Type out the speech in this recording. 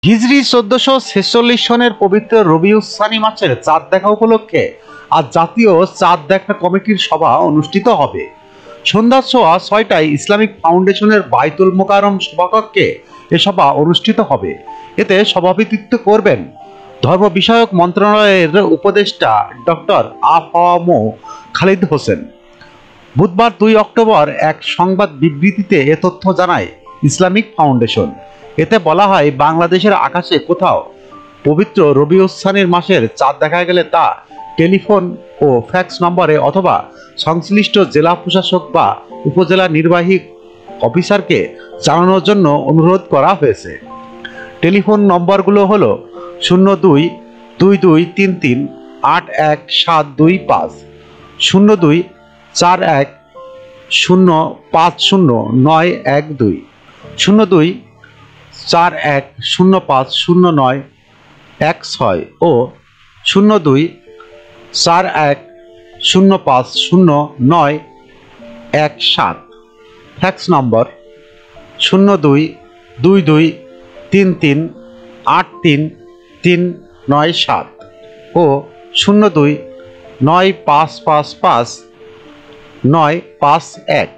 হিজরি 1446 সনের পবিত্র রবিউল সানি মাসের চাঁদ দেখা উপলক্ষে আজ জাতীয় চাঁদ দেখা কমিটির সভা অনুষ্ঠিত হবে। সন্ধ্যা 6টায় ইসলামিক ফাউন্ডেশনের বাইতুল মোকাররম সভাকক্ষে এ সভা অনুষ্ঠিত হবে। এতে সভাপতিত্ব করবেন ধর্ম বিষয়ক মন্ত্রণালয়ের উপদেষ্টা ডক্টর আ.ফ.ম. খালিদ হোসেন। বুধবার 2 অক্টোবর এক সংবাদ বিবৃতিতে এ তথ্য জানায় ইসলামিক ফাউন্ডেশন। এতে বলা হয়, বাংলাদেশের আকাশে কোথাও পবিত্র রবিউল সানির মাসের চাঁদ দেখা গেলে তা টেলিফোন ও ফ্যাক্স নম্বরে অথবা সংশ্লিষ্ট জেলা প্রশাসক বা উপজেলা নির্বাহী অফিসারকে জানানোর জন্য অনুরোধ করা হয়েছে। টেলিফোন নম্বরগুলো হলো 02-2233-81725, 02-41050912, 02-41050916 ও 02-41050917। ফ্যাক্স নম্বর 02-2233-83397 ও 02-9555-951।